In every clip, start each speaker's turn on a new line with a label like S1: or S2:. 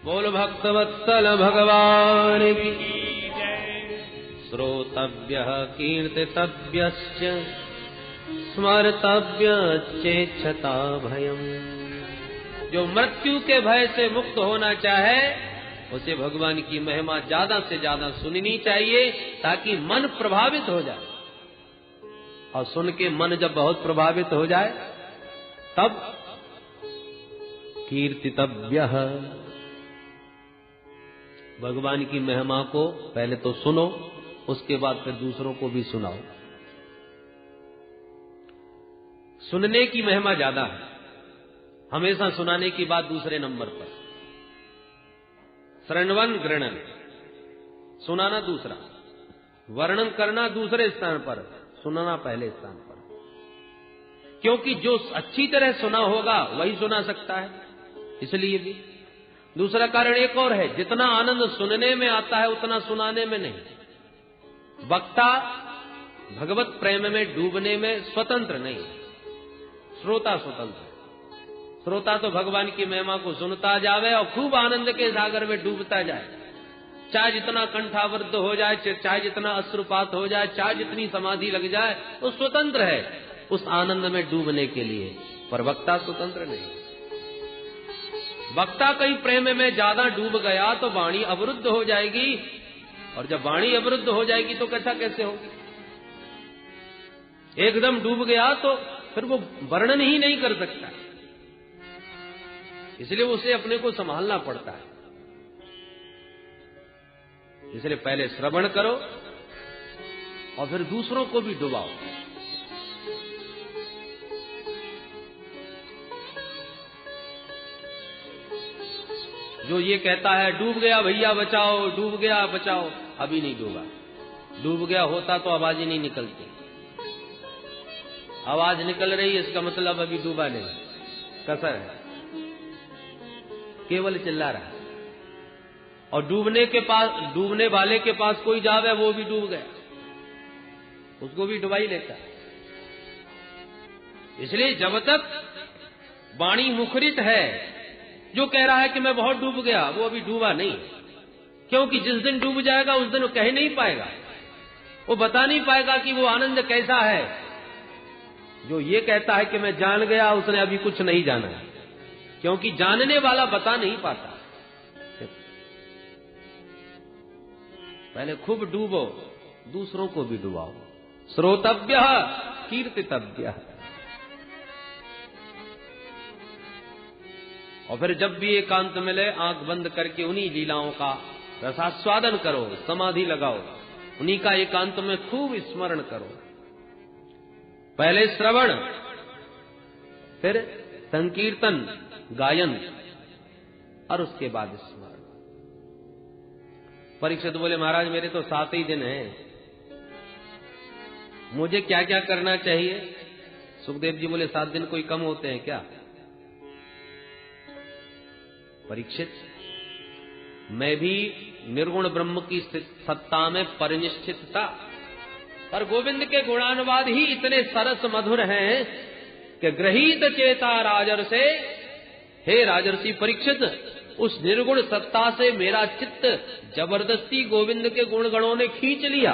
S1: बोल भक्तवत्सल भगवान की श्रोतव्यः कीर्तितव्यश्च स्मर्तव्यश्चेच्छता भयम्। जो मृत्यु के भय से मुक्त होना चाहे उसे भगवान की महिमा ज्यादा से ज्यादा सुननी चाहिए ताकि मन प्रभावित हो जाए। और सुन के मन जब बहुत प्रभावित हो जाए तब कीर्तितव्यः, भगवान की महिमा को पहले तो सुनो, उसके बाद फिर दूसरों को भी सुनाओ। सुनने की महिमा ज्यादा है, हमेशा सुनाने की बात दूसरे नंबर पर। श्रवण गृणन, सुनाना दूसरा, वर्णन करना दूसरे स्थान पर, सुनाना पहले स्थान पर। क्योंकि जो अच्छी तरह सुना होगा वही सुना सकता है, इसलिए भी। दूसरा कारण एक और है, जितना आनंद सुनने में आता है उतना सुनाने में नहीं। वक्ता भगवत प्रेम में डूबने में स्वतंत्र नहीं, श्रोता स्वतंत्र। श्रोता तो भगवान की महिमा को सुनता जावे और खूब आनंद के सागर में डूबता जाए, चाहे जितना कंठावृद्ध हो जाए, चाहे जितना अश्रुपात हो जाए, चाहे जितनी समाधि लग जाए, वो स्वतंत्र है उस आनंद में डूबने के लिए। पर वक्ता स्वतंत्र नहीं। वक्ता कहीं प्रेम में ज्यादा डूब गया तो वाणी अवरुद्ध हो जाएगी, और जब वाणी अवरुद्ध हो जाएगी तो कथा कैसे होगी। एकदम डूब गया तो फिर वो वर्णन ही नहीं कर सकता, इसलिए उसे अपने को संभालना पड़ता है। इसलिए पहले श्रवण करो और फिर दूसरों को भी डुबाओ। जो ये कहता है डूब गया भैया बचाओ, डूब गया बचाओ, अभी नहीं डूबा। डूब गया होता तो आवाज ही नहीं निकलती। आवाज निकल रही है इसका मतलब अभी डूबा नहीं, कसर है, केवल चिल्ला रहा है। और डूबने वाले के पास कोई जावे वो भी डूब गया, उसको भी डुबा ही लेता है। इसलिए जब तक वाणी मुखरित है, जो कह रहा है कि मैं बहुत डूब गया, वो अभी डूबा नहीं। क्योंकि जिस दिन डूब जाएगा उस दिन वो कह नहीं पाएगा, वो बता नहीं पाएगा कि वो आनंद कैसा है। जो ये कहता है कि मैं जान गया, उसने अभी कुछ नहीं जाना है, क्योंकि जानने वाला बता नहीं पाता। पहले खूब डूबो, दूसरों को भी डुबाओ। श्रोतव्यः कीर्तितव्यः। और फिर जब भी एकांत मिले आंख बंद करके उन्हीं लीलाओं का रसास्वादन करो, समाधि लगाओ, उन्हीं का एकांत में खूब स्मरण करो। पहले श्रवण, फिर संकीर्तन गायन, और उसके बाद स्मरण। परीक्षित बोले महाराज मेरे तो 7 ही दिन हैं, मुझे क्या क्या करना चाहिए? सुखदेव जी बोले 7 दिन कोई कम होते हैं क्या? परीक्षित, मैं भी निर्गुण ब्रह्म की सत्ता में परिनिष्ठित था, पर गोविंद के गुणानुवाद ही इतने सरस मधुर हैं कि गृहीत चेता राजर्षे, हे राजर्षि परीक्षित, उस निर्गुण सत्ता से मेरा चित्त जबरदस्ती गोविंद के गुण गणों ने खींच लिया।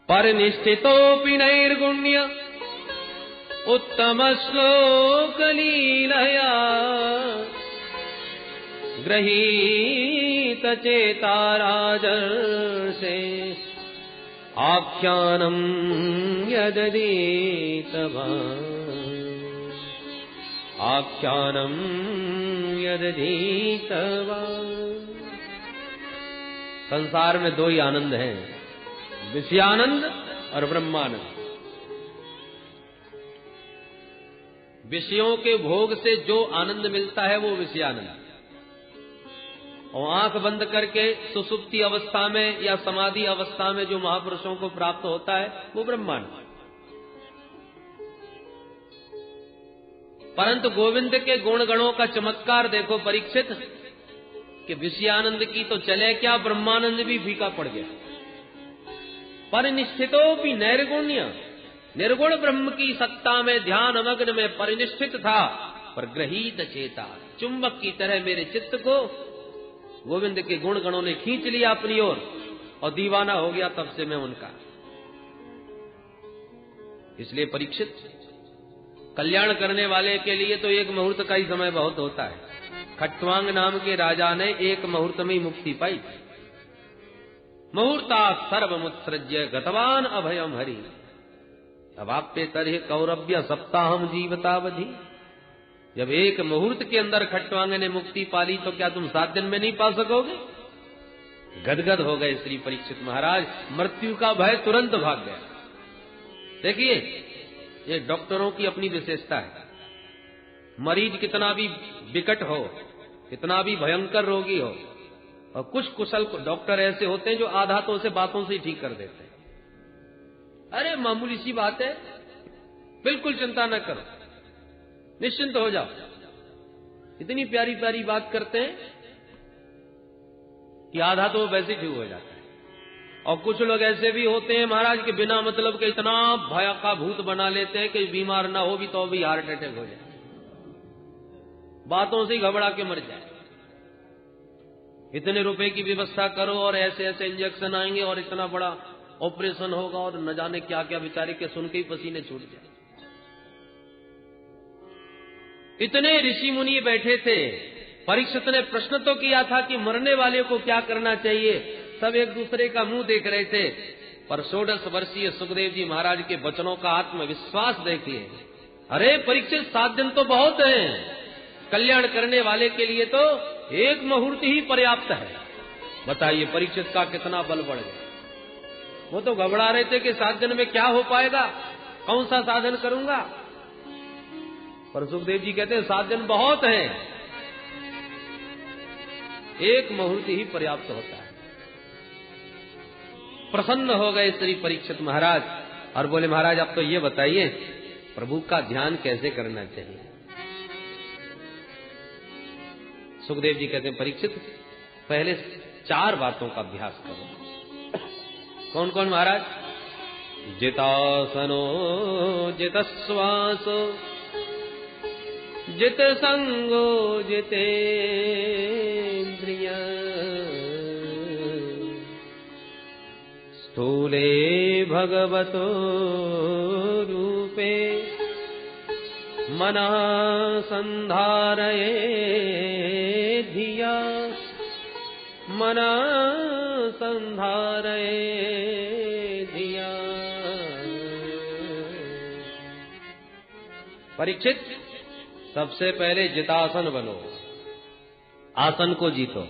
S1: परिनिष्ठितोऽपि नैर्गुण्य उत्तम श्लोक लीलया गृहीत चेता राजर्षे आख्यानम यदधीतवान्, आख्यानम यदधीतवान्। संसार में 2 ही आनंद हैं, विषयानंद और ब्रह्मानंद। विषयों के भोग से जो आनंद मिलता है वो विषयानंद, और आंख बंद करके सुसुप्ति अवस्था में या समाधि अवस्था में जो महापुरुषों को प्राप्त होता है वो ब्रह्मानंद। परंतु गोविंद के गुण गणों का चमत्कार देखो परीक्षित, कि विषयानंद की तो चले क्या, ब्रह्मानंद भी फीका पड़ गया। परिनिष्ठितोऽपि नैर्गुण्य, निर्गुण ब्रह्म की सत्ता में ध्यान मग्न में परिनिष्ठित था, प्रगृहीत चेता, चुंबक की तरह मेरे चित्त को गोविंद के गुण गणों ने खींच लिया अपनी ओर और दीवाना हो गया तब से मैं उनका। इसलिए परीक्षित, कल्याण करने वाले के लिए तो एक मुहूर्त का ही समय बहुत होता है। खट्वांग नाम के राजा ने एक मुहूर्त में ही मुक्ति पाई। मुहूर्ता सर्वमुत्सृज्य गतवान अभयम हरि, अब आप पे तरह कौरव्य सप्ताहम जीवतावधि। जब एक मुहूर्त के अंदर खट्वांग ने मुक्ति पाली तो क्या तुम 7 दिन में नहीं पा सकोगे? गदगद हो गए श्री परीक्षित महाराज, मृत्यु का भय तुरंत भाग गया। देखिए, ये डॉक्टरों की अपनी विशेषता है। मरीज कितना भी विकट हो, कितना भी भयंकर रोगी हो, और कुछ कुशल डॉक्टर ऐसे होते हैं जो आधा तो उसे बातों से ही ठीक कर देते हैं। अरे मामूली सी बात है, बिल्कुल चिंता न करो, निश्चिंत हो जाओ। इतनी प्यारी प्यारी बात करते हैं कि आधा तो वैसे ठीक हो जाता है। और कुछ लोग ऐसे भी होते हैं महाराज के बिना मतलब के इतना भय का भूत बना लेते हैं कि बीमार ना हो भी तो भी हार्ट अटैक हो जाए, बातों से ही घबरा के मर जाए। इतने रुपए की व्यवस्था करो और ऐसे ऐसे इंजेक्शन आएंगे और इतना बड़ा ऑपरेशन होगा और न जाने क्या क्या, बेचारे के सुन के ही पसीने छूट जाए। इतने ऋषि मुनि बैठे थे, परीक्षित ने प्रश्न तो किया था कि मरने वाले को क्या करना चाहिए। सब एक दूसरे का मुंह देख रहे थे, पर 16 वर्षीय सुखदेव जी महाराज के वचनों का आत्मविश्वास देखिए। अरे परीक्षित, 7 दिन तो बहुत हैं, कल्याण करने वाले के लिए तो एक मुहूर्त ही पर्याप्त है। बताइए परीक्षित का कितना बल बढ़ गया। वो तो घबरा रहे थे कि 7 दिन में क्या हो पाएगा, कौन सा साधन करूंगा। पर सुखदेव जी कहते हैं 7 दिन बहुत हैं, एक मुहूर्त ही पर्याप्त होता है। प्रसन्न हो गए श्री परीक्षित महाराज और बोले, महाराज आप तो ये बताइए प्रभु का ध्यान कैसे करना चाहिए। सुखदेव जी कहते हैं, परीक्षित पहले 4 बातों का अभ्यास करो। कौन कौन महाराज? जितासनो जितश्वासो जित संगो जितेन्द्रिय स्थूले भगवतो रूपे मनः संधारये धिया मनः संधारये धिया। परीक्षित, सबसे पहले जितासन बनो, आसन को जीतो।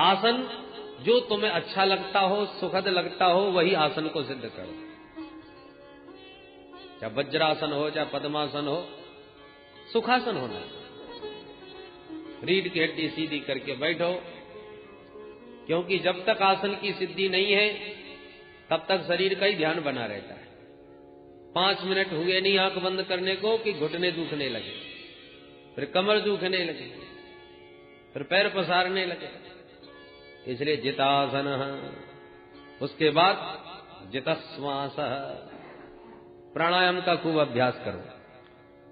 S1: आसन जो तुम्हें अच्छा लगता हो, सुखद लगता हो, वही आसन को सिद्ध करो। चाहे वज्रासन हो, चाहे पद्मासन हो, सुखासन होना। रीढ़ की हड्डी सीधी करके बैठो, क्योंकि जब तक आसन की सिद्धि नहीं है तब तक शरीर का ही ध्यान बना रहता है। 5 मिनट हुए नहीं आंख बंद करने को कि घुटने दुखने लगे, फिर कमर दुखने लगे, फिर पैर पसारने लगे। इसलिए जितासन, उसके बाद जितश्वास, प्राणायाम का खूब अभ्यास करो।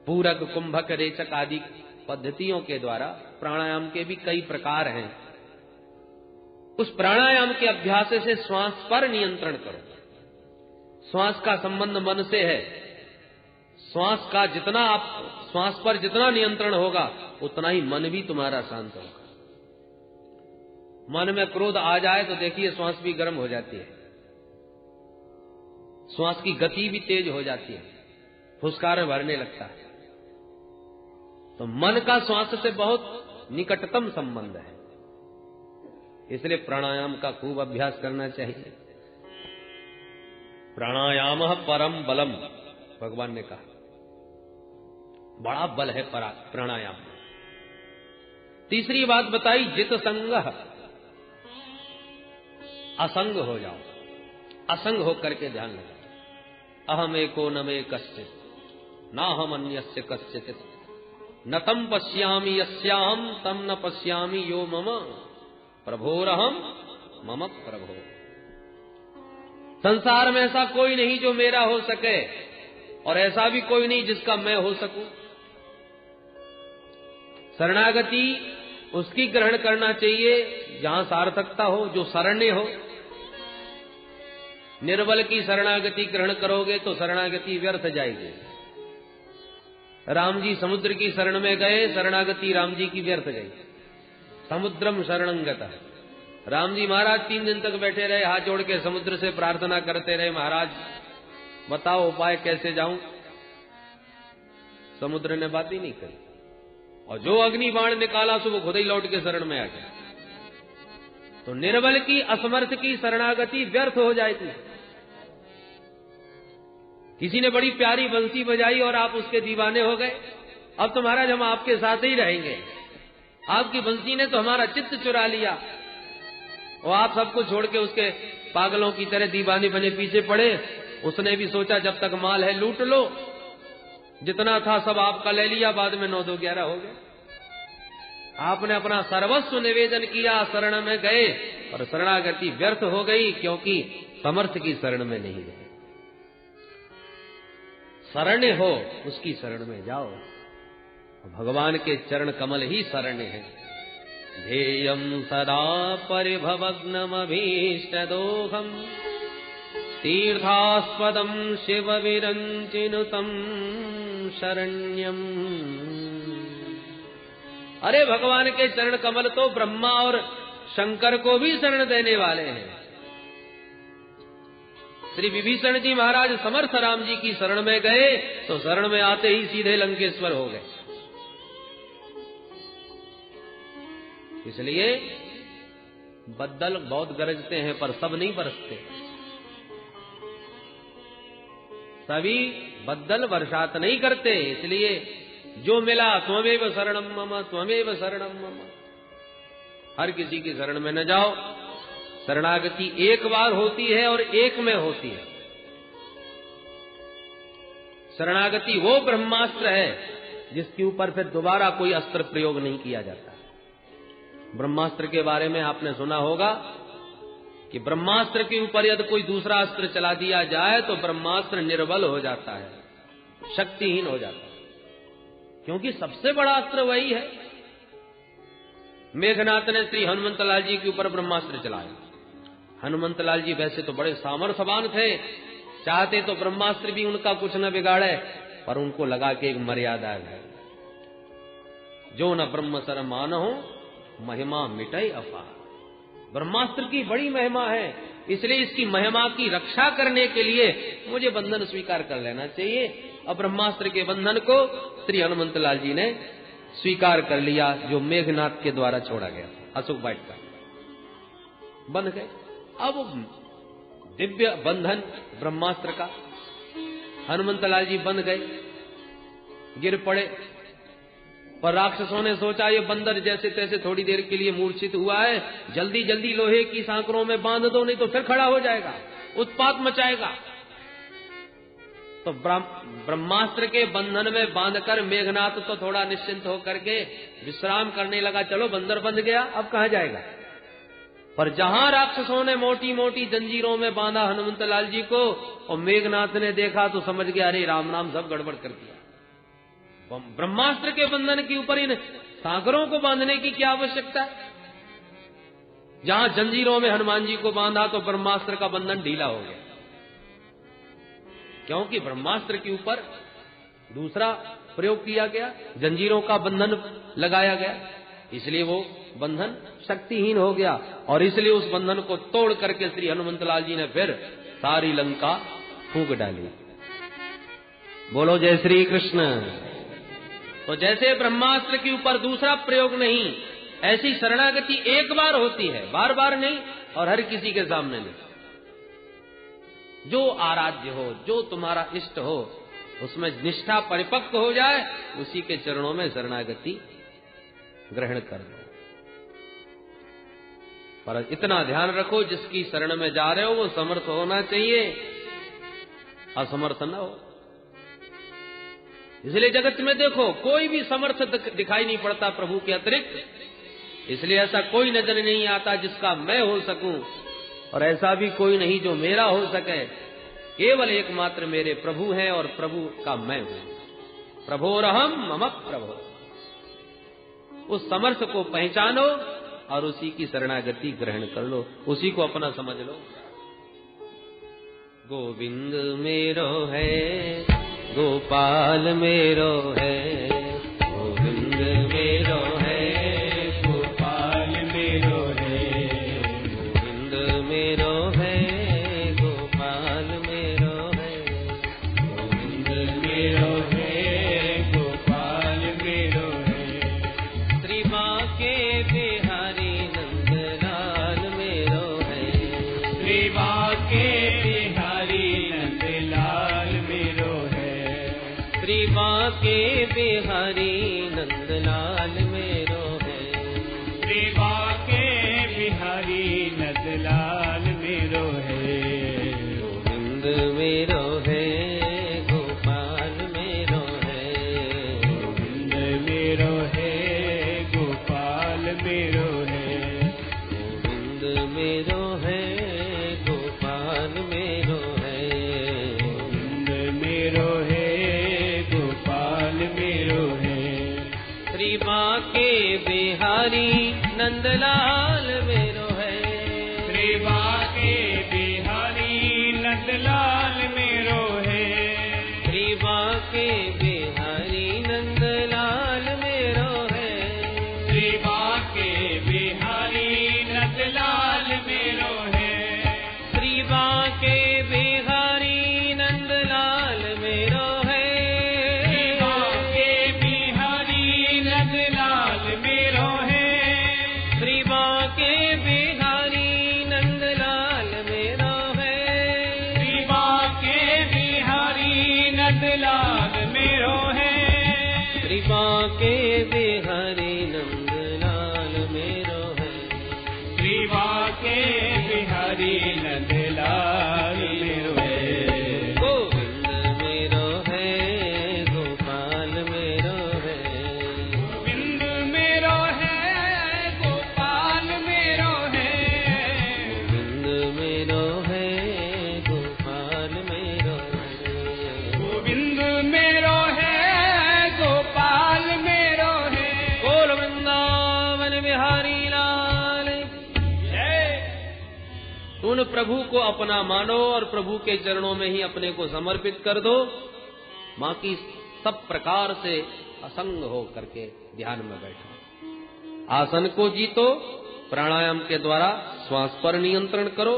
S1: पूरक, कुंभक, रेचक आदि पद्धतियों के द्वारा प्राणायाम के भी कई प्रकार हैं। उस प्राणायाम के अभ्यास से श्वास पर नियंत्रण करो। श्वास का संबंध मन से है। श्वास का जितना आप श्वास पर जितना नियंत्रण होगा उतना ही मन भी तुम्हारा शांत होगा। मन में क्रोध आ जाए तो देखिए श्वास भी गर्म हो जाती है, श्वास की गति भी तेज हो जाती है, फुसकार भरने लगता है। तो मन का श्वास से बहुत निकटतम संबंध है, इसलिए प्राणायाम का खूब अभ्यास करना चाहिए। प्राणायाम परम बलम, भगवान ने कहा बड़ा बल है प्राणायाम। तीसरी बात बताई जित संग, असंग हो जाओ, असंग होकर के ध्यान लगाओ। अहम एको न मे कश्चित् न हम अन्यस्य कस्यचित् न तम पश्यामि यस्याहम तम न पश्यामि यो मम प्रभोरहम मम प्रभो। संसार में ऐसा कोई नहीं जो मेरा हो सके, और ऐसा भी कोई नहीं जिसका मैं हो सकूं। शरणागति उसकी ग्रहण करना चाहिए जहां सार्थकता हो, जो शरण्य हो। निर्बल की शरणागति ग्रहण करोगे तो शरणागति व्यर्थ जाएगी। राम जी समुद्र की शरण में गए, शरणागति राम जी की व्यर्थ गई। समुद्रम शरणंगता। राम जी महाराज 3 दिन तक बैठे रहे, हाथ जोड़ के समुद्र से प्रार्थना करते रहे, महाराज बताओ उपाय कैसे जाऊं। समुद्र ने बात ही नहीं करी, और जो अग्नि बाण निकाला सो वो खुद ही लौट के शरण में आ गया। तो निर्बल की, असमर्थ की शरणागति व्यर्थ हो जाएगी। किसी ने बड़ी प्यारी बंसी बजाई और आप उसके दीवाने हो गए, अब तो महाराज हम आपके साथ ही रहेंगे, आपकी बंसी ने तो हमारा चित्त चुरा लिया। और आप सबको छोड़ के उसके पागलों की तरह दीवाने बने पीछे पड़े। उसने भी सोचा जब तक माल है लूट लो, जितना था सब आपका ले लिया, बाद में 9 2 11 हो गए। आपने अपना सर्वस्व निवेदन किया, शरण में गए, और शरणागति व्यर्थ हो गई, क्योंकि समर्थ की शरण में नहीं गए। शरण्य हो उसकी शरण में जाओ। भगवान के चरण कमल ही शरण्य है। ध्येयं सदा परिभवग्नमभीष्टदोहम् तीर्थास्पदं शिव विरञ्चिनुतं शरण्यम्। अरे भगवान के चरण कमल तो ब्रह्मा और शंकर को भी शरण देने वाले हैं। श्री विभीषण जी महाराज समर्थ राम जी की शरण में गए तो शरण में आते ही सीधे लंकेश्वर हो गए। इसलिए बद्दल बहुत गरजते हैं पर सब नहीं बरसते। सभी बद्दल वर्षात नहीं करते। इसलिए जो मिला त्वमेव शरणम मम, त्वमेव शरणम मम। हर किसी की शरण में न जाओ। शरणागति एक बार होती है और एक में होती है। शरणागति वो ब्रह्मास्त्र है जिसके ऊपर फिर दोबारा कोई अस्त्र प्रयोग नहीं किया जाता। ब्रह्मास्त्र के बारे में आपने सुना होगा कि ब्रह्मास्त्र के ऊपर यदि कोई दूसरा अस्त्र चला दिया जाए तो ब्रह्मास्त्र निर्बल हो जाता है, शक्तिहीन हो जाता है, क्योंकि सबसे बड़ा अस्त्र वही है। मेघनाथ ने श्री हनुमंतलाल जी के ऊपर ब्रह्मास्त्र चलाया। हनुमंतलाल जी वैसे तो बड़े सामर्थ्यवान थे, चाहते तो ब्रह्मास्त्र भी उनका कुछ न बिगाड़े, पर उनको लगा कि एक मर्यादा है। जो न ब्रह्म सर मानहु महिमा मिटई अपार। ब्रह्मास्त्र की बड़ी महिमा है, इसलिए इसकी महिमा की रक्षा करने के लिए मुझे बंधन स्वीकार कर लेना चाहिए। अब ब्रह्मास्त्र के बंधन को श्री हनुमंतलाल जी ने स्वीकार कर लिया, जो मेघनाथ के द्वारा छोड़ा गया। अशोक वाइट का बंध गए। अब दिव्य बंधन ब्रह्मास्त्र का, हनुमंतलाल जी बंध गए, गिर पड़े। पर राक्षसों ने सोचा ये बंदर जैसे तैसे थोड़ी देर के लिए मूर्छित हुआ है, जल्दी जल्दी लोहे की सांकरों में बांध दो, नहीं तो फिर खड़ा हो जाएगा, उत्पात मचाएगा। तो ब्रह्मास्त्र के बंधन में बांधकर मेघनाथ तो थोड़ा निश्चिंत होकर के विश्राम करने लगा। चलो बंदर बंध गया, अब कहां जाएगा। पर जहां राक्षसों ने मोटी मोटी जंजीरों में बांधा हनुमंतलाल जी को, और मेघनाथ ने देखा तो समझ गया अरे राम नाम सब गड़बड़ कर दिया। ब्रह्मास्त्र के बंधन के ऊपर इन सागरों को बांधने की क्या आवश्यकता है। जहां जंजीरों में हनुमान जी को बांधा तो ब्रह्मास्त्र का बंधन ढीला हो गया, क्योंकि ब्रह्मास्त्र के ऊपर दूसरा प्रयोग किया गया, जंजीरों का बंधन लगाया गया, इसलिए वो बंधन शक्तिहीन हो गया। और इसलिए उस बंधन को तोड़ करके श्री हनुमंतलाल जी ने फिर सारी लंका फूंक डाली। बोलो जय श्री कृष्ण। तो जैसे ब्रह्मास्त्र के ऊपर दूसरा प्रयोग नहीं, ऐसी शरणागति एक बार होती है, बार बार नहीं, और हर किसी के सामने नहीं। जो आराध्य हो, जो तुम्हारा इष्ट हो, उसमें निष्ठा परिपक्व हो जाए, उसी के चरणों में शरणागति ग्रहण कर लो। पर इतना ध्यान रखो, जिसकी शरण में जा रहे हो वो समर्थ होना चाहिए, असमर्थ न हो। इसलिए जगत में देखो कोई भी समर्थ दिखाई नहीं पड़ता प्रभु के अतिरिक्त। इसलिए ऐसा कोई नजर नहीं आता जिसका मैं हो सकूं, और ऐसा भी कोई नहीं जो मेरा हो सके। केवल एकमात्र मेरे प्रभु हैं और प्रभु का मैं हूं। प्रभोरहम मम प्रभो। उस समर्थ को पहचानो और उसी की शरणागति ग्रहण कर लो, उसी को अपना समझ लो। गोविंद मेरो है, गोपाल मेरो है, गोविंद मेरो है, गोपाल मेरो है, गोविंद मेरो है, गोपाल मेरो है, गोविंद मेरो है, गोपाल मेरो है। श्री बांके बिहारी नंदलाल मेरो है, श्री बांके बांके बिहारी नंदलाल मेरो है, श्री बांके बिहारी नंदलाल मेरो है। गोविंद मेरो है, गोपाल मेरो है, गोविंद मेरो है, गोपाल मेरो है, गोविंद मेरो है, गोपाल मेरो है, गोविंद मेरो है, मेरो है। श्री बांके बिहारी नंदलाल मेरो है, श्री बांके बिहारी नंदलाल मेरो है, श्री बांके बिहारी नंदलाल मेरो है, श्री बांके बिहारी नंदलाल मेरो है, श्री बांके बिहारी नंदलाल मेरो है। बांके बिहारी नंदलाल मेरो है, श्री बांके बिहारी नंदलाल मेरो है। गोविंद मेरो है, गोपाल मेरो है, गोविंद मेरो है, गोपाल मेरो है, गोविंद मेरो है, गोपाल मेरो है, गोविंद मेरो है, उन प्रभु को अपना मानो और प्रभु के चरणों में ही अपने को समर्पित कर दो। बाकी सब प्रकार से असंग हो करके ध्यान में बैठो। आसन को जीतो, प्राणायाम के द्वारा श्वास पर नियंत्रण करो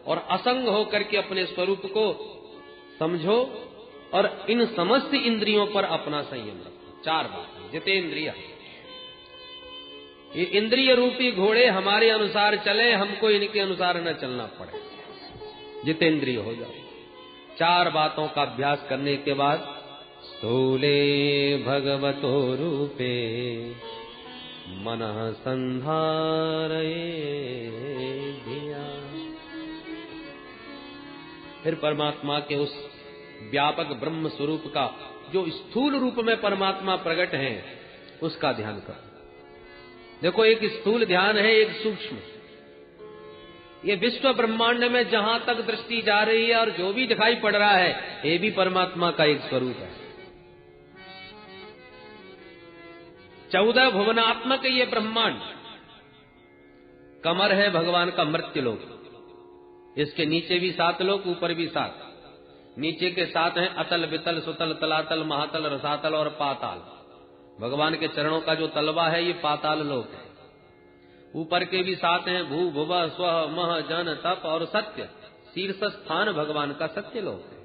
S1: और असंग हो करके अपने स्वरूप को समझो और इन समस्त इंद्रियों पर अपना संयम रखो। 4 बात। जितेंद्रिय, ये इंद्रिय रूपी घोड़े हमारे अनुसार चले, हमको इनके अनुसार न चलना पड़े। जितेंद्रिय हो जाओ। 4 बातों का अभ्यास करने के बाद स्थूले भगवतो रूपे मनः संधारये धिया। फिर परमात्मा के उस व्यापक ब्रह्म स्वरूप का जो स्थूल रूप में परमात्मा प्रकट है उसका ध्यान करो। देखो, एक स्थूल ध्यान है, एक सूक्ष्म। ये विश्व ब्रह्मांड में जहां तक दृष्टि जा रही है और जो भी दिखाई पड़ रहा है, ये भी परमात्मा का एक स्वरूप है। 14 भुवनात्मक ये ब्रह्मांड। कमर है भगवान का मृत्युलोक, इसके नीचे भी 7 लोक, ऊपर भी 7। नीचे के 7 हैं अतल, वितल, सुतल, तलातल, महातल, रसातल और पाताल। भगवान के चरणों का जो तलवा है ये पाताल लोक है। ऊपर के भी 7 हैं भू, भुव, स्व, मह, जन, तप और सत्य। शीर्ष स्थान भगवान का सत्य लोक है।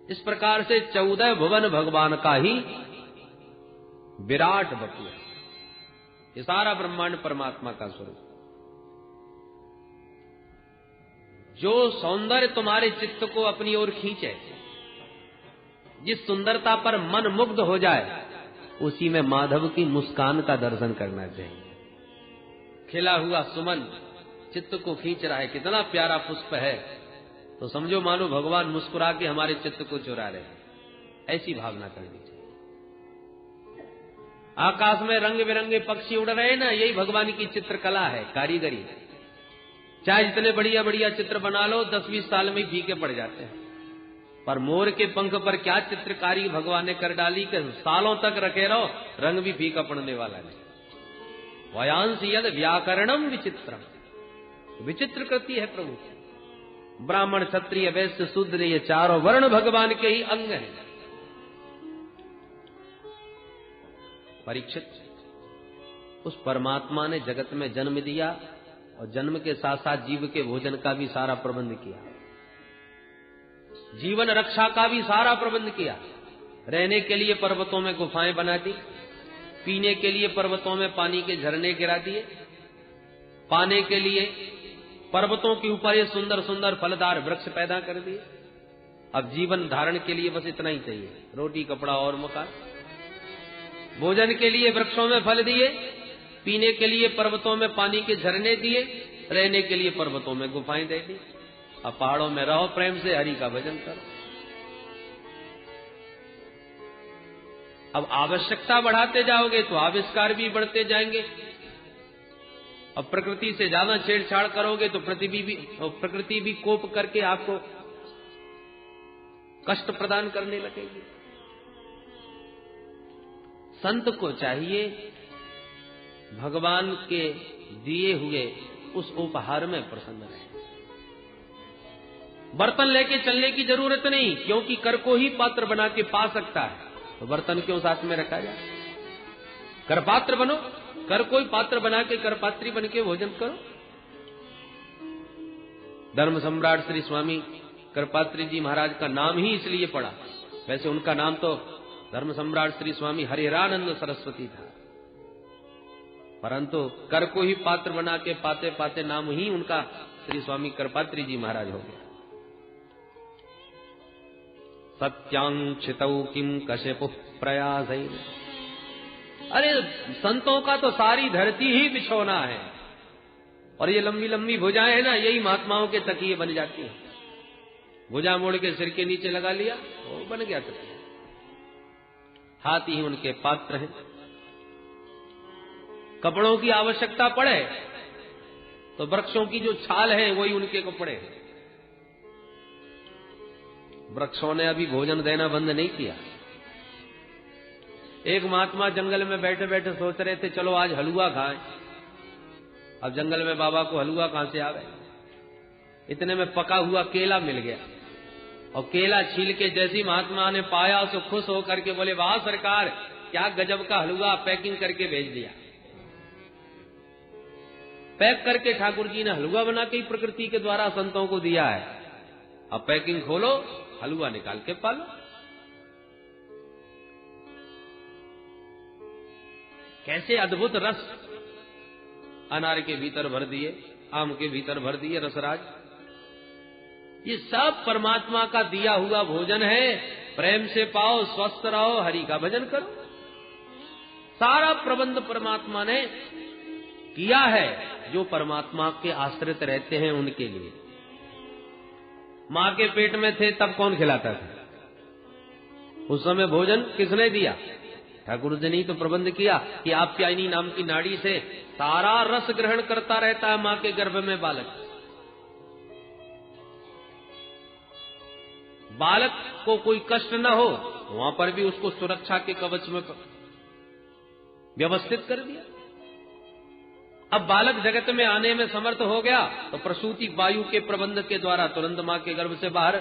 S1: इस प्रकार से 14 भुवन भगवान का ही विराट वस्तु है। ये सारा ब्रह्मांड परमात्मा का स्वरूप। जो सौंदर्य तुम्हारे चित्त को अपनी ओर खींचे, जिस सुंदरता पर मन मुग्ध हो जाए, उसी में माधव की मुस्कान का दर्शन करना चाहिए। खिला हुआ सुमन चित्त को खींच रहा है, कितना प्यारा पुष्प है, तो समझो मानो भगवान मुस्कुरा के हमारे चित्त को चुरा रहे हैं। ऐसी भावना करनी चाहिए। आकाश में रंग बिरंगे पक्षी उड़ रहे हैं ना, यही भगवान की चित्रकला है, कारीगरी है। चाहे जितने बढ़िया बढ़िया चित्र बना लो, 10-20 साल में फीके पड़ जाते हैं। पर मोर के पंख पर क्या चित्रकारी भगवान ने कर डाली कि सालों तक रखे रहो, रंग भी फीका पड़ने वाला नहीं। वयांश यद व्याकरणम विचित्रम, विचित्र कृति है प्रभु। ब्राह्मण क्षत्रिय वैश्य शूद्र ये चारों वर्ण भगवान के ही अंग हैं। परीक्षित, उस परमात्मा ने जगत में जन्म दिया और जन्म के साथ साथ जीव के भोजन का भी सारा प्रबंध किया, जीवन रक्षा का भी सारा प्रबंध किया। रहने के लिए पर्वतों में गुफाएं बना दी, पीने के लिए पर्वतों में पानी के झरने गिरा दिए, पाने के लिए पर्वतों के ऊपर ये सुंदर सुंदर फलदार वृक्ष पैदा कर दिए। अब जीवन धारण के लिए बस इतना ही चाहिए, रोटी कपड़ा और मकान। भोजन के लिए वृक्षों में फल दिए, पीने के लिए पर्वतों में पानी के झरने दिए, रहने के लिए पर्वतों में गुफाएं दे दी। अब पहाड़ों में रहो, प्रेम से हरि का भजन करो। अब आवश्यकता बढ़ाते जाओगे तो आविष्कार भी बढ़ते जाएंगे। अब प्रकृति से ज्यादा छेड़छाड़ करोगे तो प्रकृति भी कोप करके आपको कष्ट प्रदान करने लगेगी। संत को चाहिए भगवान के दिए हुए उस उपहार में प्रसन्न रहे। बर्तन लेके चलने की जरूरत नहीं, क्योंकि कर को ही पात्र बना के पा सकता है, तो बर्तन क्यों साथ में रखा जाए। कर पात्र बनो, कर कोई पात्र बना के कर पात्री बन के भोजन करो। धर्म सम्राट श्री स्वामी करपात्री जी महाराज का नाम ही इसलिए पड़ा, वैसे उनका नाम तो धर्म सम्राट श्री स्वामी हरिहरानंद सरस्वती था, परंतु कर को ही पात्र बना के पाते पाते नाम ही उनका श्री स्वामी करपात्री जी महाराज हो गया। सत्यांक्षितौ किम कश्यपु प्रयासै, अरे संतों का तो सारी धरती ही बिछोना है, और ये लंबी लंबी भुजाएं है ना, यही महात्माओं के तकिए बन जाती है। भुजा मोड़ के सिर के नीचे लगा लिया, वो बन गया तकिया। हाथ ही उनके पात्र हैं। कपड़ों की आवश्यकता पड़े तो वृक्षों की जो छाल है वही उनके कपड़े हैं। वृक्षों ने अभी भोजन देना बंद नहीं किया। एक महात्मा जंगल में बैठे बैठे सोच रहे थे चलो आज हलवा खाएं। अब जंगल में बाबा को हलवा कहां से आवे, इतने में पका हुआ केला मिल गया, और केला छील के जैसी महात्मा ने पाया तो खुश होकर के बोले वाह सरकार, क्या गजब का हलवा, पैकिंग करके भेज दिया। पैक करके ठाकुर जी ने हलवा बना के प्रकृति के द्वारा संतों को दिया है। अब पैकिंग खोलो, हलवा निकाल के पालो। कैसे अद्भुत रस अनार के भीतर भर दिए, आम के भीतर भर दिए रसराज। ये सब परमात्मा का दिया हुआ भोजन है। प्रेम से पाओ, स्वस्थ रहो, हरि का भजन करो। सारा प्रबंध परमात्मा ने किया है जो परमात्मा के आश्रित रहते हैं उनके लिए। मां के पेट में थे तब कौन खिलाता था? उस समय भोजन किसने दिया? ठाकुर जी ने तो प्रबंध किया कि आप्यायनी नाम की नाड़ी से सारा रस ग्रहण करता रहता है मां के गर्भ में बालक। बालक को कोई कष्ट न हो, वहां पर भी उसको सुरक्षा के कवच में व्यवस्थित कर दिया। अब बालक जगत में आने में समर्थ हो गया तो प्रसूति वायु के प्रबंध के द्वारा तुरंत मां के गर्भ से बाहर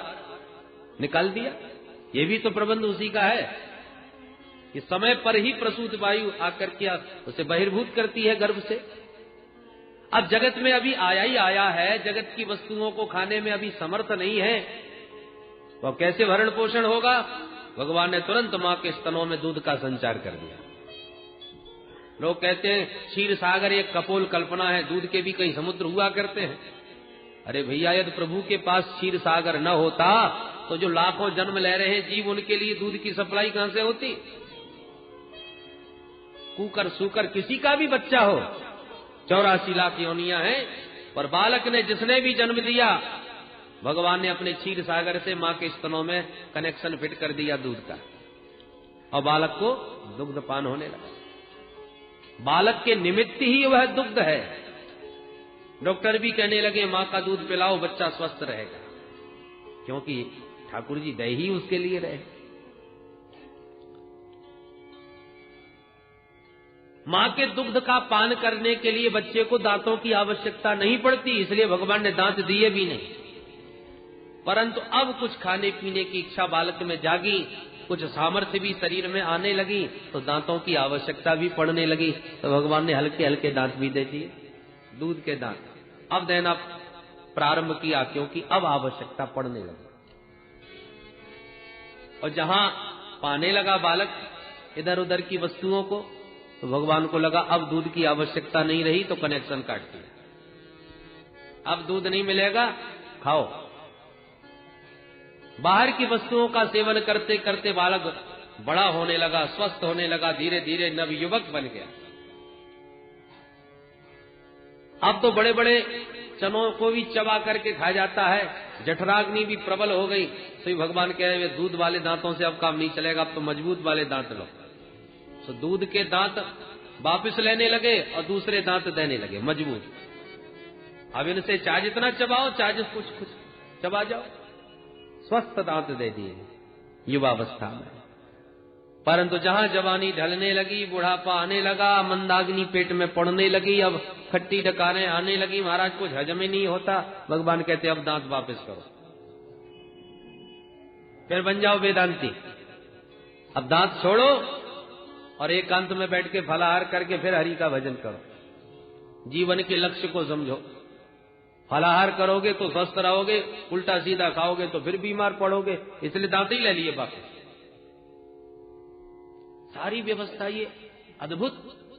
S1: निकाल दिया। ये भी तो प्रबंध उसी का है कि समय पर ही प्रसूत वायु आकर के उसे बहिर्भूत करती है गर्भ से। अब जगत में अभी आया ही आया है, जगत की वस्तुओं को खाने में अभी समर्थ नहीं है, तो अब कैसे भरण पोषण होगा? भगवान ने तुरंत मां के स्तनों में दूध का संचार कर दिया। लोग कहते हैं क्षीर सागर एक कपोल कल्पना है, दूध के भी कई समुद्र हुआ करते हैं। अरे भैया, यदि प्रभु के पास क्षीर सागर न होता तो जो लाखों जन्म ले रहे हैं जीव, उनके लिए दूध की सप्लाई कहां से होती? कुकर सुकर किसी का भी बच्चा हो, 84 लाख योनियां हैं, पर बालक ने जिसने भी जन्म दिया, भगवान ने अपने क्षीर सागर से मां के स्तनों में कनेक्शन फिट कर दिया दूध का, और बालक को दुग्ध पान होने लगा। बालक के निमित्त ही वह दुग्ध है। डॉक्टर भी कहने लगे मां का दूध पिलाओ, बच्चा स्वस्थ रहेगा, क्योंकि ठाकुर जी दही ही उसके लिए रहे। मां के दुग्ध का पान करने के लिए बच्चे को दांतों की आवश्यकता नहीं पड़ती, इसलिए भगवान ने दांत दिए भी नहीं। परंतु अब कुछ खाने पीने की इच्छा बालक में जागी, कुछ सामर्थ्य भी शरीर में आने लगी, तो दांतों की आवश्यकता भी पड़ने लगी, तो भगवान ने हल्के हल्के दांत भी दे दिए, दूध के दांत अब देना प्रारंभ किया, क्योंकि अब आवश्यकता पड़ने लगी। और जहां पाने लगा बालक इधर उधर की वस्तुओं को, तो भगवान को लगा अब दूध की आवश्यकता नहीं रही, तो कनेक्शन काट दिया। अब दूध नहीं मिलेगा, खाओ। बाहर की वस्तुओं का सेवन करते करते बालक बड़ा होने लगा, स्वस्थ होने लगा, धीरे धीरे नवयुवक बन गया। अब तो बड़े बड़े चनों को भी चबा करके खा जाता है, जठराग्नि भी प्रबल हो गई। तो भगवान कह रहे दूध वाले दांतों से अब काम नहीं चलेगा, अब तो मजबूत वाले दांत लो। तो दूध के दांत वापिस लेने लगे और दूसरे दांत देने लगे मजबूत। अब इनसे चाहे जितना चबाओ, चाहे कुछ कुछ चबा जाओ, स्वस्थ दांत दे दिए युवावस्था में। परंतु जहां जवानी ढलने लगी, बुढ़ापा आने लगा, मंदाग्नि पेट में पड़ने लगी, अब खट्टी डकारें आने लगी, महाराज कुछ हजम ही नहीं होता। भगवान कहते अब दांत वापस करो, फिर बन जाओ वेदांती। अब दांत छोड़ो और एकांत में बैठ के फलाहार करके फिर हरि का भजन करो। जीवन के लक्ष्य को समझो। फलाहार करोगे तो स्वस्थ रहोगे, उल्टा सीधा खाओगे तो फिर बीमार पड़ोगे, इसलिए दांत ही ले लिए वापस। सारी व्यवस्था ये अद्भुत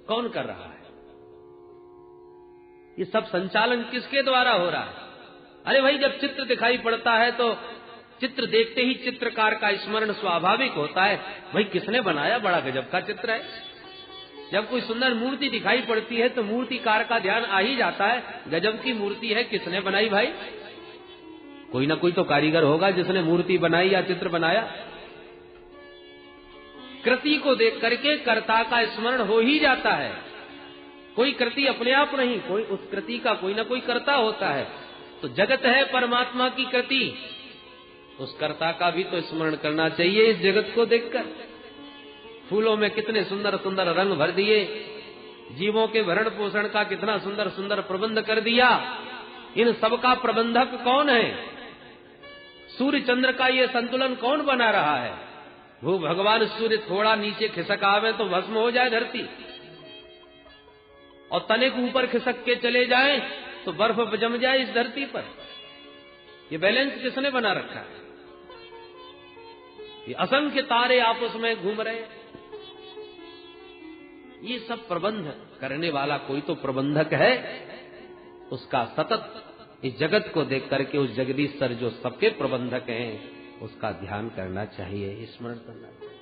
S1: कौन कर रहा है? ये सब संचालन किसके द्वारा हो रहा है? अरे भाई, जब चित्र दिखाई पड़ता है तो चित्र देखते ही चित्रकार का स्मरण स्वाभाविक होता है। भाई किसने बनाया, बड़ा गजब का चित्र है। जब कोई सुंदर मूर्ति दिखाई पड़ती है तो मूर्तिकार का ध्यान आ ही जाता है, गजब की मूर्ति है, किसने बनाई भाई? कोई ना कोई तो कारीगर होगा जिसने मूर्ति बनाई या चित्र बनाया। कृति को देख करके कर्ता का स्मरण हो ही जाता है। कोई कृति अपने आप नहीं, कोई उस कृति का कोई ना कोई कर्ता होता है। तो जगत है परमात्मा की कृति, उस कर्ता का भी तो स्मरण करना चाहिए। इस जगत को देखकर फूलों में कितने सुंदर सुंदर रंग भर दिए, जीवों के भरण पोषण का कितना सुंदर सुंदर प्रबंध कर दिया। इन सब का प्रबंधक कौन है? सूर्य चंद्र का ये संतुलन कौन बना रहा है? वो भगवान सूर्य थोड़ा नीचे खिसक आवे तो भस्म हो जाए धरती, और तनिक ऊपर खिसक के चले जाए तो बर्फ जम जाए इस धरती पर। ये बैलेंस किसने बना रखा है? ये असंख्य तारे आपस में घूम रहे, ये सब प्रबंध करने वाला कोई तो प्रबंधक है। उसका सतत इस जगत को देख करके उस जगदीश्वर जो सबके प्रबंधक हैं उसका ध्यान करना चाहिए, स्मरण करना चाहिए।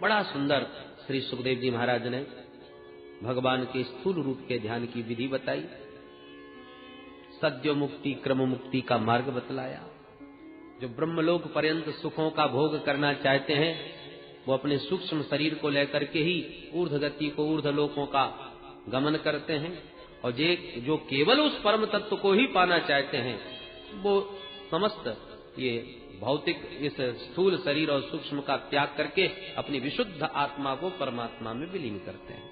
S1: बड़ा सुंदर श्री सुखदेव जी महाराज ने भगवान के स्थूल रूप के ध्यान की विधि बताई, सद्यो मुक्ति क्रम मुक्ति का मार्ग बतलाया। जो ब्रह्मलोक पर्यंत सुखों का भोग करना चाहते हैं वो अपने सूक्ष्म शरीर को लेकर के ही ऊर्ध्व गति को, ऊर्ध्व लोकों का गमन करते हैं, और जो केवल उस परम तत्व को ही पाना चाहते हैं वो समस्त ये भौतिक इस स्थूल शरीर और सूक्ष्म का त्याग करके अपनी विशुद्ध आत्मा को परमात्मा में विलीन करते हैं।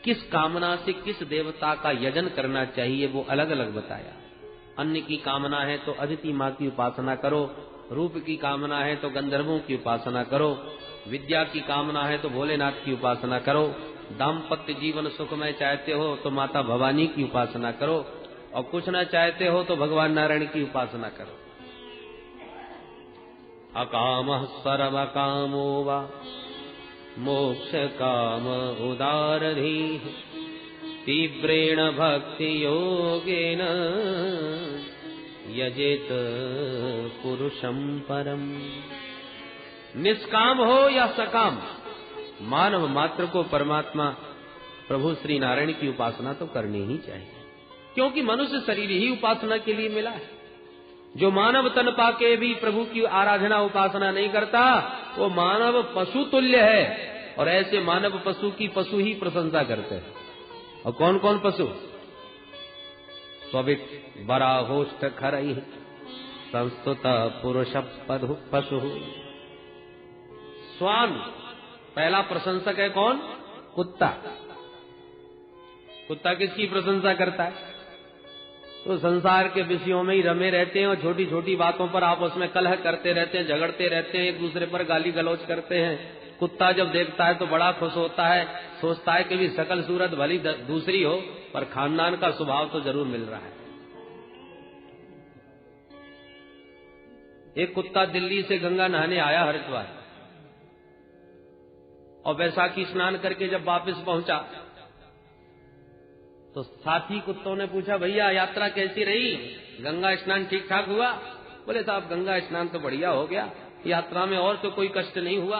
S1: किस कामना से किस देवता का यजन करना चाहिए वो अलग अलग बताया। अन्न की कामना है तो अदिति माँ की उपासना करो, रूप की कामना है तो गंधर्वों की उपासना करो, विद्या की कामना है तो भोलेनाथ की उपासना करो, दाम्पत्य जीवन सुखमय चाहते हो तो माता भवानी की उपासना करो, और कुछ ना चाहते हो तो भगवान नारायण की उपासना करो। अकामः सर्व कामो वा मोक्ष काम उदारधीः तीव्रेण भक्ति योगेन यजेत पुरुषं परम। निष्काम हो या सकाम, मानव मात्र को परमात्मा प्रभु श्री नारायण की उपासना तो करनी ही चाहिए, क्योंकि मनुष्य शरीर ही उपासना के लिए मिला है। जो मानव तन पाके भी प्रभु की आराधना उपासना नहीं करता वो मानव पशु तुल्य है, और ऐसे मानव पशु की पशु ही प्रशंसा करते हैं। और कौन कौन पशु? स्वविक बरा होष्ट खरई संस्तुत पुरुष पशु। स्वान पहला प्रशंसक है कौन? कुत्ता। कुत्ता किसकी प्रशंसा करता है? तो संसार के विषयों में ही रमे रहते हैं और छोटी छोटी बातों पर आपस में कलह करते रहते हैं, झगड़ते रहते हैं, एक दूसरे पर गाली गलौज करते हैं। कुत्ता जब देखता है तो बड़ा खुश होता है, सोचता है कि भी शकल सूरत भली दूसरी हो पर खानदान का स्वभाव तो जरूर मिल रहा है। एक कुत्ता दिल्ली से गंगा नहाने आया हरिद्वार, और बैसाखी स्नान करके जब वापस पहुंचा तो साथी कुत्तों ने पूछा, भैया यात्रा कैसी रही, गंगा स्नान ठीक ठाक हुआ? बोले साहब गंगा स्नान तो बढ़िया हो गया, यात्रा में और तो कोई कष्ट नहीं हुआ।